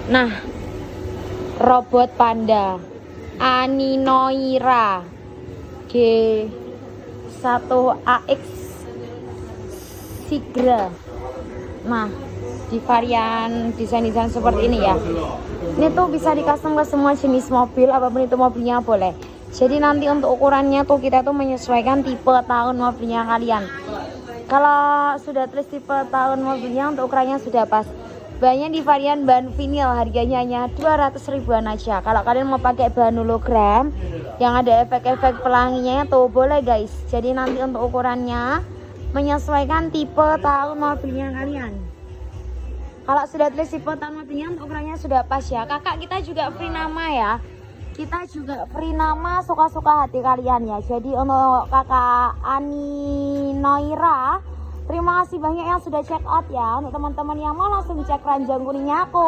Nah, robot panda Aninoira G1AX Sigra. Nah, di varian desain-desain seperti ini ya. Ini tuh bisa di custom ke semua jenis mobil, apapun itu mobilnya boleh. Jadi nanti untuk ukurannya tuh kita tuh menyesuaikan tipe tahun mobilnya kalian. Kalau sudah tulis tipe tahun mobilnya, untuk ukurannya sudah pas. Bahannya di varian bahan vinil, harganya hanya 200 ribuan aja. Kalau kalian mau pakai bahan hologram yang ada efek-efek pelanginya tuh boleh guys. Jadi nanti untuk ukurannya menyesuaikan tipe tahun mobilnya kalian. Kalau sudah tulis tipe tahun mobilnya, untuk ukurannya sudah pas ya. Kakak kita juga free nama ya. Kita juga free nama suka-suka hati kalian ya. Jadi untuk kakak Ani Noira, terima kasih banyak yang sudah check out ya. Untuk teman-teman yang mau langsung cek ranjang kuningnya aku.